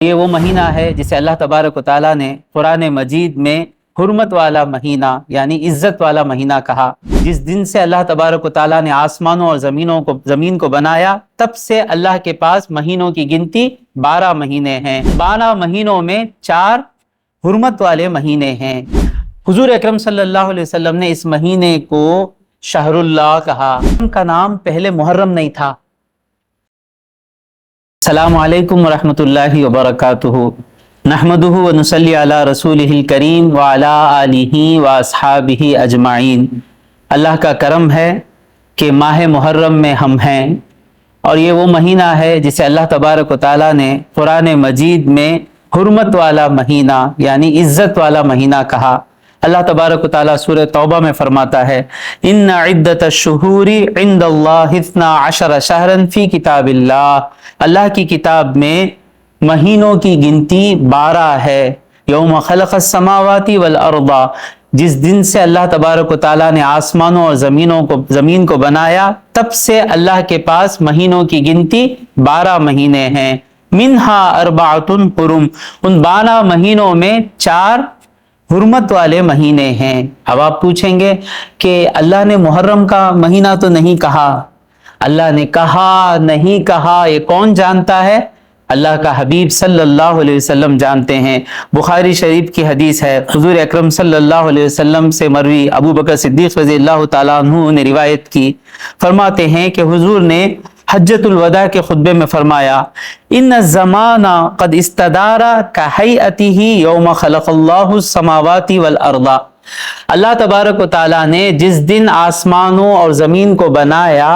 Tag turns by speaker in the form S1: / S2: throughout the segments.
S1: یہ وہ مہینہ ہے جسے اللہ تبارک و تعالیٰ نے قرآن مجید میں حرمت والا مہینہ یعنی عزت والا مہینہ کہا۔ جس دن سے اللہ تبارک و تعالیٰ نے آسمانوں اور زمین کو بنایا تب سے اللہ کے پاس مہینوں کی گنتی 12 مہینے ہیں۔ 12 مہینوں میں 4 حرمت والے مہینے ہیں۔ حضور اکرم صلی اللہ علیہ وسلم نے اس مہینے کو شہر اللہ کہا۔ ان کا نام پہلے محرم نہیں تھا۔ السلام علیکم ورحمۃ اللہ وبرکاتہ۔ نحمدہ ونصلی علی رسولہ الکریم وعلی آلہ واصحابہ اجمعین۔ اللہ کا کرم ہے کہ ماہ محرم میں ہم ہیں، اور یہ وہ مہینہ ہے جسے اللہ تبارک و تعالیٰ نے قرآن مجید میں حرمت والا مہینہ یعنی عزت والا مہینہ کہا۔ اللہ تبارک و تعالیٰ سورہ توبہ میں فرماتا ہے ان عدت الشہور عند اللہ 12 شہرا فی کتاب اللہ۔ اللہ کی کتاب میں مہینوں کی گنتی 12 ہے۔ یوم خلق السماوات والارض، جس دن سے اللہ تبارک و تعالیٰ نے آسمانوں اور زمین کو بنایا تب سے اللہ کے پاس مہینوں کی گنتی 12 مہینے ہیں۔ منہا اربعۃ حرم، ان 12 مہینوں میں 4 حرمت والے مہینے ہیں۔ اب آپ پوچھیں گے کہ اللہ نے محرم کا مہینہ تو نہیں کہا، اللہ نے کہا نہیں کہا یہ کون جانتا ہے؟ اللہ کا حبیب صلی اللہ علیہ وسلم جانتے ہیں۔ بخاری شریف کی حدیث ہے، حضور اکرم صلی اللہ علیہ وسلم سے مروی ابو بکر صدیق رضی اللہ تعالیٰ عنہ نے روایت کی، فرماتے ہیں کہ حضور نے حجۃ الوداع کے خطبے میں فرمایا ان الزمان قد استدار کہیئتہ یوم خلق اللہ السماوات والارض۔ اللہ تبارک و تعالیٰ نے جس دن آسمانوں اور زمین کو بنایا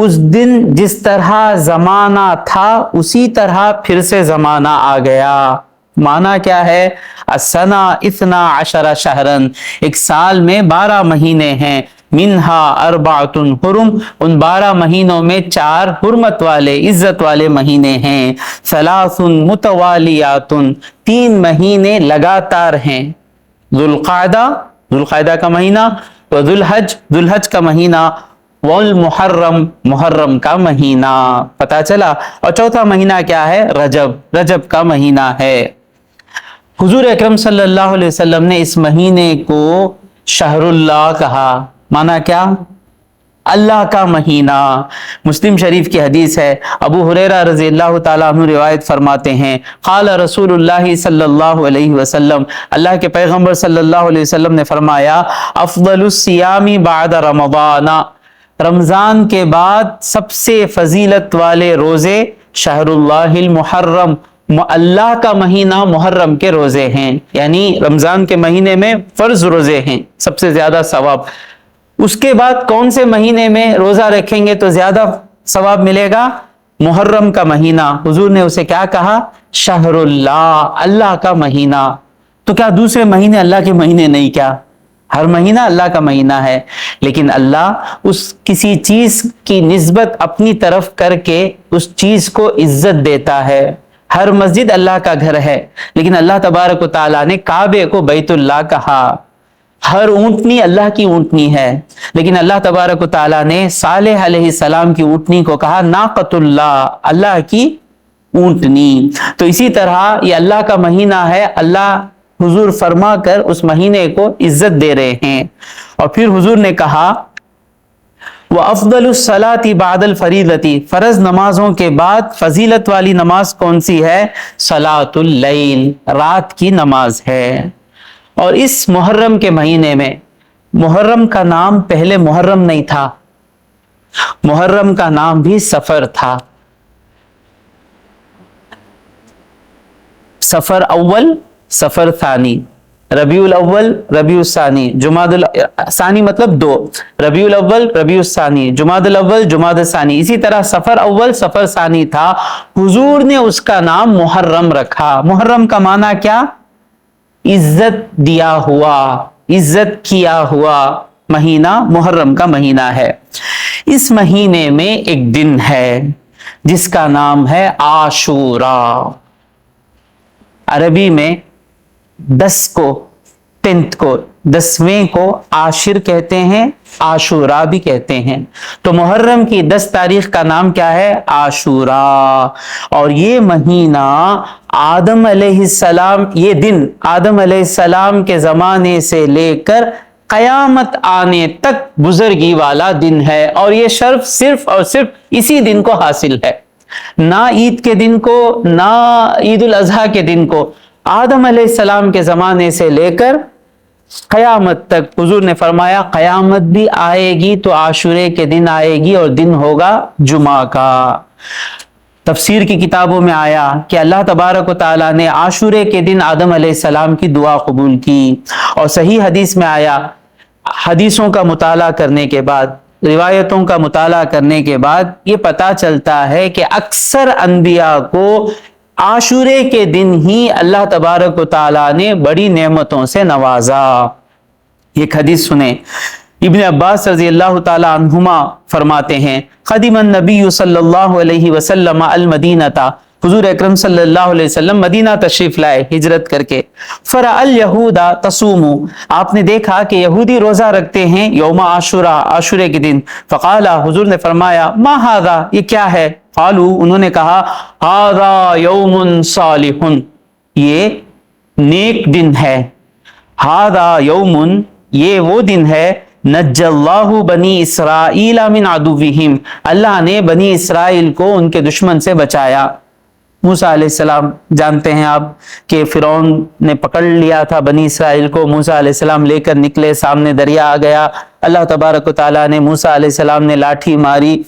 S1: اس دن جس طرح زمانہ تھا اسی طرح پھر سے زمانہ آ گیا۔ معنی کیا ہے؟ السنہ 12 شہرا، ایک سال میں 12 مہینے ہیں۔ منہا اربعۃ حرم، ان 12 مہینوں میں 4 حرمت والے عزت والے مہینے ہیں۔ ثلاث متوالیات، 3 مہینے لگاتار ہیں۔ ذوالقعدہ کا مہینہ، ذوالحج کا مہینہ، والمحرم، محرم کا مہینہ۔ پتہ چلا؟ اور چوتھا مہینہ کیا ہے؟ رجب کا مہینہ ہے۔ حضور اکرم صلی اللہ علیہ وسلم نے اس مہینے کو شہر اللہ کہا۔ معنی کیا؟ اللہ کا مہینہ۔ مسلم شریف کی حدیث ہے، ابو ہریرہ رضی اللہ تعالیٰ عنہ روایت فرماتے ہیں قال رسول اللہ صلی اللہ علیہ وسلم، اللہ کے پیغمبر صلی اللہ علیہ وسلم نے فرمایا افضل الصیام بعد رمضان، رمضان کے بعد سب سے فضیلت والے روزے شہر اللہ المحرم، اللہ کا مہینہ محرم کے روزے ہیں، یعنی رمضان کے مہینے میں فرض روزے ہیں، سب سے زیادہ ثواب۔ اس کے بعد کون سے مہینے میں روزہ رکھیں گے تو زیادہ ثواب ملے گا؟ محرم کا مہینہ۔ حضور نے اسے کیا کہا؟ شہر اللہ، اللہ کا مہینہ۔ تو کیا دوسرے مہینے اللہ کے مہینے نہیں؟ کیا ہر مہینہ اللہ کا مہینہ ہے؟ لیکن اللہ اس کسی چیز کی نسبت اپنی طرف کر کے اس چیز کو عزت دیتا ہے۔ ہر مسجد اللہ کا گھر ہے، لیکن اللہ تبارک و تعالیٰ نے کعبے کو بیت اللہ کہا۔ ہر اونٹنی اللہ کی اونٹنی ہے، لیکن اللہ تبارک و تعالیٰ نے صالح علیہ السلام کی اونٹنی کو کہا ناقۃ اللہ، اللہ کی اونٹنی۔ تو اسی طرح یہ اللہ کا مہینہ ہے، اللہ حضور فرما کر اس مہینے کو عزت دے رہے ہیں۔ اور پھر حضور نے کہا وَأَفْضَلُ الصَّلَاةِ بَعْدَ الْفَرِيضَةِ، فرض نمازوں کے بعد فضیلت والی نماز کون سی ہے؟ صلاۃ اللیل، رات کی نماز ہے۔ اور اس محرم کے مہینے میں، محرم کا نام پہلے محرم نہیں تھا، محرم کا نام بھی سفر تھا۔ سفر اول، سفر ثانی، ربیع الاول، ربیع الثانی، جمادی الثانی مطلب 2، ربیع الاول، ربیع الثانی، جمادی الاول، جمادی الثانی، اسی طرح سفر اول، سفر ثانی تھا۔ حضور نے اس کا نام محرم رکھا۔ محرم کا معنی کیا؟ عزت دیا ہوا، عزت کیا ہوا مہینہ محرم کا مہینہ ہے۔ اس مہینے میں ایک دن ہے جس کا نام ہے عاشوراء۔ عربی میں 10 کو، 10ویں کو عاشر کہتے ہیں، عاشوراء بھی کہتے ہیں۔ تو محرم کی 10 تاریخ کا نام کیا ہے؟ عاشوراء۔ اور یہ مہینہ آدم علیہ السلام، یہ دن آدم علیہ السلام کے زمانے سے لے کر قیامت آنے تک بزرگی والا دن ہے، اور یہ شرف صرف اور صرف اسی دن کو حاصل ہے، نہ عید کے دن کو، نہ عید الاضحیٰ کے دن کو۔ آدم علیہ السلام کے زمانے سے لے کر قیامت تک، حضور نے فرمایا قیامت بھی آئے گی تو عاشورے کے دن آئے گی، اور دن ہوگا جمعہ کا۔ تفسیر کی کتابوں میں آیا کہ اللہ تبارک و تعالیٰ نے عاشورے کے دن آدم علیہ السلام کی دعا قبول کی، اور صحیح حدیث میں آیا، حدیثوں کا مطالعہ کرنے کے بعد، روایتوں کا مطالعہ کرنے کے بعد یہ پتہ چلتا ہے کہ اکثر انبیاء کو عاشورے کے دن ہی اللہ تبارک و تعالیٰ نے بڑی نعمتوں سے نوازا۔ ایک حدیث سنیں، ابن عباس رضی اللہ تعالی عنہما فرماتے ہیں، قدم النبی صلی اللہ علیہ وسلم المدینہ، حضور اکرم صلی اللہ علیہ وسلم مدینہ تشریف لائے ہجرت کر کے، فرأى اليہود تصوم، آپ نے دیکھا کہ یہودی روزہ رکھتے ہیں یوم عاشورہ، عاشورے کے دن، فقال، حضور نے فرمایا، ما ھذا، یہ کیا ہے؟ قالوا، انہوں نے کہا، ھذا یوم صالح، یہ نیک دن ہے، ھذا یوم، یہ وہ دن ہے، نجى اللہ بنی اسرائیل من عدوہم، اللہ نے بنی اسرائیل کو ان کے دشمن سے بچایا۔ موسیٰ علیہ السلام جانتے ہیں آپ کہ فرعون نے پکڑ لیا تھا بنی اسرائیل کو، موسیٰ علیہ السلام لے کر نکلے، سامنے دریا آ گیا، اللہ تبارک و تعالیٰ نے موسیٰ علیہ السلام نے لاٹھی ماری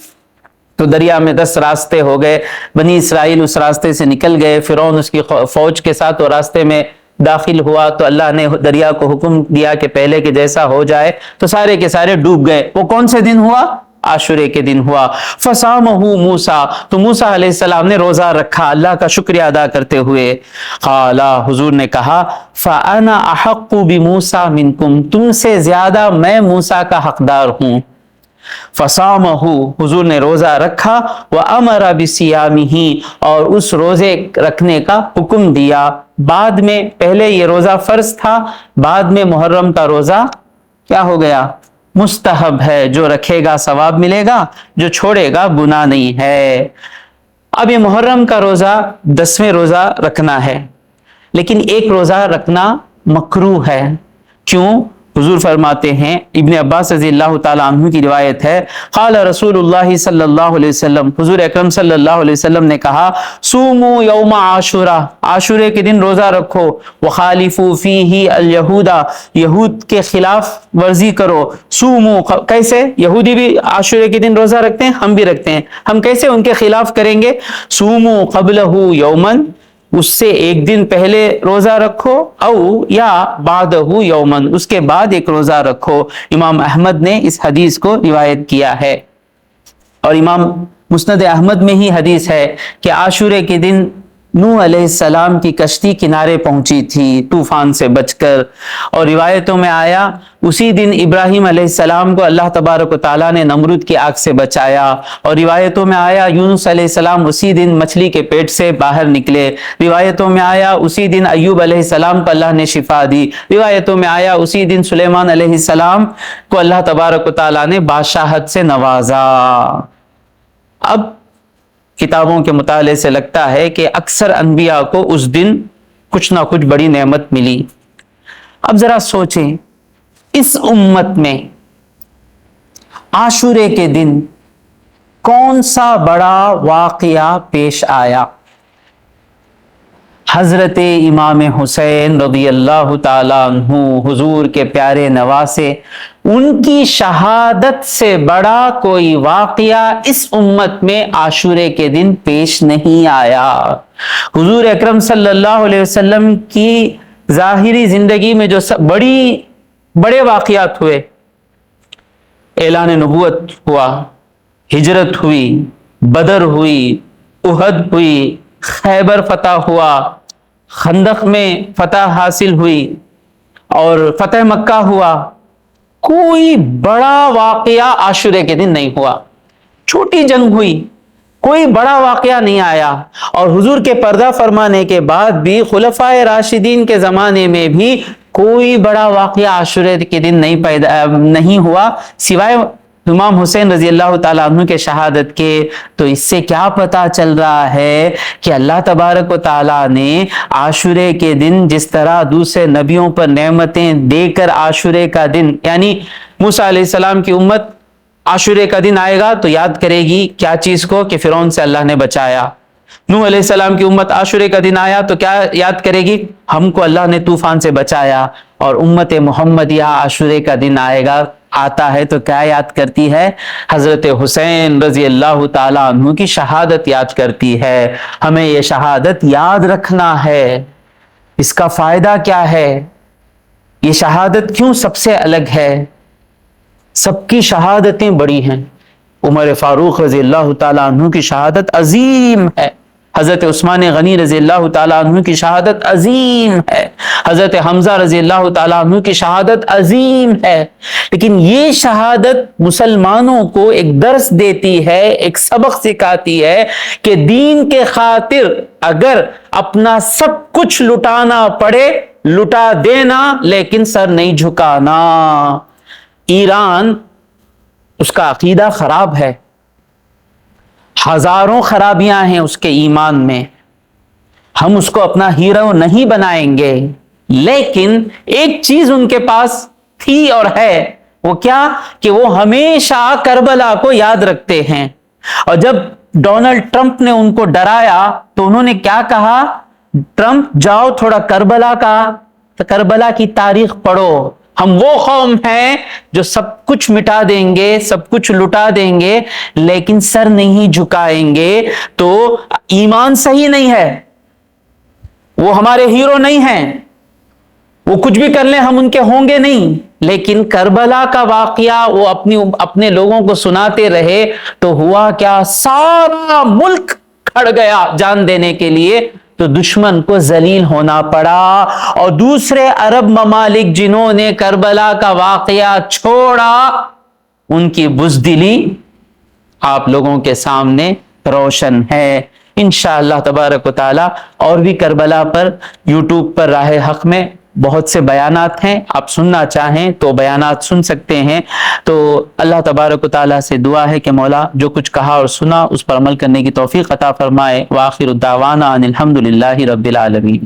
S1: تو دریا میں 10 راستے ہو گئے، بنی اسرائیل اس راستے سے نکل گئے، فرعون اس کی فوج کے ساتھ وہ راستے میں داخل ہوا تو اللہ نے دریا کو حکم دیا کہ پہلے کے جیسا ہو جائے، تو سارے کے سارے ڈوب گئے۔ وہ کون سے دن ہوا؟ عاشورے کے دن ہوا۔ فصامہ موسیٰ، تو موسیٰ علیہ السلام نے روزہ رکھا اللہ کا شکریہ ادا کرتے ہوئے۔ قال، حضور نے کہا، فانا احق بموسیٰ منکم، تم سے زیادہ میں موسیٰ کا حقدار ہوں۔ فصامہ، حضور نے روزہ رکھا، وامر بصیامہ، اور اس روزے رکھنے کا حکم دیا۔ بعد میں، پہلے یہ روزہ فرض تھا، بعد میں محرم کا روزہ کیا ہو گیا؟ مستحب ہے، جو رکھے گا ثواب ملے گا، جو چھوڑے گا گناہ نہیں ہے۔ اب یہ محرم کا روزہ 10ویں روزہ رکھنا ہے، لیکن ایک روزہ رکھنا مکروہ ہے۔ کیوں؟ حضور فرماتے ہیں، ابن عباس رضی اللہ تعالیٰ عنہ کی روایت ہے، قال رسول اللہ صلی اللہ علیہ وسلم، حضور اکرم صلی اللہ علیہ وسلم نے کہا، صوموا یوم عاشورہ، عاشورے کے دن روزہ رکھو، وخالفوا فیہ الیہود، یہود کے خلاف ورزی کرو۔ صوموا، کیسے؟ یہودی بھی عاشورے کے دن روزہ رکھتے ہیں، ہم بھی رکھتے ہیں، ہم کیسے ان کے خلاف کریں گے؟ صوموا قبلہ یومن، اس سے ایک دن پہلے روزہ رکھو، او یا بعدہ یومن، اس کے بعد ایک روزہ رکھو۔ امام احمد نے اس حدیث کو روایت کیا ہے، اور امام مسند احمد میں ہی حدیث ہے کہ عاشورے کے دن نوح علیہ السلام کی کشتی کنارے پہنچی تھی طوفان سے بچ کر، اور روایتوں میں آیا اسی دن ابراہیم علیہ السلام کو اللہ تبارک و تعالیٰ نے نمرود کی آگ سے بچایا، اور روایتوں میں آیا یونس علیہ السلام اسی دن مچھلی کے پیٹ سے باہر نکلے، روایتوں میں آیا اسی دن ایوب علیہ السلام کو اللہ نے شفا دی، روایتوں میں آیا اسی دن سلیمان علیہ السلام کو اللہ تبارک و تعالیٰ نے بادشاہت سے نوازا۔ اب کتابوں کے مطالعے سے لگتا ہے کہ اکثر انبیاء کو اس دن کچھ نہ کچھ بڑی نعمت ملی۔ اب ذرا سوچیں، اس امت میں عاشورے کے دن کون سا بڑا واقعہ پیش آیا؟ حضرت امام حسین رضی اللہ تعالیٰ عنہ، حضور کے پیارے نواسے، ان کی شہادت سے بڑا کوئی واقعہ اس امت میں عاشورے کے دن پیش نہیں آیا۔ حضور اکرم صلی اللہ علیہ وسلم کی ظاہری زندگی میں جو بڑے واقعات ہوئے، اعلان نبوت ہوا، ہجرت ہوئی، بدر ہوئی، احد ہوئی، خیبر فتح ہوا، خندق میں فتح حاصل ہوئی، اور فتح مکہ ہوا، کوئی بڑا واقعہ عاشورے کے دن نہیں ہوا۔ چھوٹی جنگ ہوئی، کوئی بڑا واقعہ نہیں آیا، اور حضور کے پردہ فرمانے کے بعد بھی خلفائے راشدین کے زمانے میں بھی کوئی بڑا واقعہ عاشورے کے دن نہیں ہوا، سوائے امام حسین رضی اللہ تعالیٰ عنہ کے شہادت کے، تو اس سے کیا پتہ چل رہا ہے کہ اللہ تبارک و تعالیٰ نے عاشورے کے دن جس طرح دوسرے نبیوں پر نعمتیں دے کر عاشورے کا دن، یعنی موسیٰ علیہ السلام کی امت عاشورے کا دن آئے گا تو یاد کرے گی کیا چیز کو، کہ فرعون سے اللہ نے بچایا۔ نوح علیہ السلام کی امت عاشورے کا دن آیا تو کیا یاد کرے گی، ہم کو اللہ نے طوفان سے بچایا۔ اور امت محمدیہ عاشورے کا دن آتا ہے تو کیا یاد کرتی ہے، حضرت حسین رضی اللہ تعالیٰ عنہ کی شہادت یاد کرتی ہے۔ ہمیں یہ شہادت یاد رکھنا ہے۔ اس کا فائدہ کیا ہے، یہ شہادت کیوں سب سے الگ ہے؟ سب کی شہادتیں بڑی ہیں، عمر فاروق رضی اللہ تعالیٰ عنہ کی شہادت عظیم ہے، حضرت عثمان غنی رضی اللہ تعالیٰ عنہ کی شہادت عظیم ہے، حضرت حمزہ رضی اللہ تعالیٰ عنہ کی شہادت عظیم ہے۔ لیکن یہ شہادت مسلمانوں کو ایک درس دیتی ہے، ایک سبق سکھاتی ہے کہ دین کے خاطر اگر اپنا سب کچھ لٹانا پڑے لٹا دینا، لیکن سر نہیں جھکانا۔ ایران، اس کا عقیدہ خراب ہے، ہزاروں خرابیاں ہیں اس کے ایمان میں، ہم اس کو اپنا ہیرو نہیں بنائیں گے، لیکن ایک چیز ان کے پاس تھی اور ہے، وہ کیا، کہ وہ ہمیشہ کربلا کو یاد رکھتے ہیں۔ اور جب ڈونلڈ ٹرمپ نے ان کو ڈرایا تو انہوں نے کیا کہا، ٹرمپ جاؤ تھوڑا کربلا کی تاریخ پڑھو، ہم وہ قوم ہیں جو سب کچھ مٹا دیں گے، سب کچھ لٹا دیں گے، لیکن سر نہیں جھکائیں گے۔ تو ایمان صحیح نہیں ہے، وہ ہمارے ہیرو نہیں ہیں، وہ کچھ بھی کر لیں ہم ان کے ہوں گے نہیں، لیکن کربلا کا واقعہ وہ اپنے لوگوں کو سناتے رہے تو ہوا کیا، سارا ملک کھڑ گیا جان دینے کے لیے، تو دشمن کو ذلیل ہونا پڑا۔ اور دوسرے عرب ممالک جنہوں نے کربلا کا واقعہ چھوڑا، ان کی بزدلی آپ لوگوں کے سامنے روشن ہے۔ انشاءاللہ تبارک و تعالی اور بھی کربلا پر یوٹیوب پر راہ حق میں بہت سے بیانات ہیں، آپ سننا چاہیں تو بیانات سن سکتے ہیں۔ تو اللہ تبارک و تعالیٰ سے دعا ہے کہ مولا جو کچھ کہا اور سنا اس پر عمل کرنے کی توفیق عطا فرمائے۔ وآخر الدعوانا ان الحمد للہ رب العالمین۔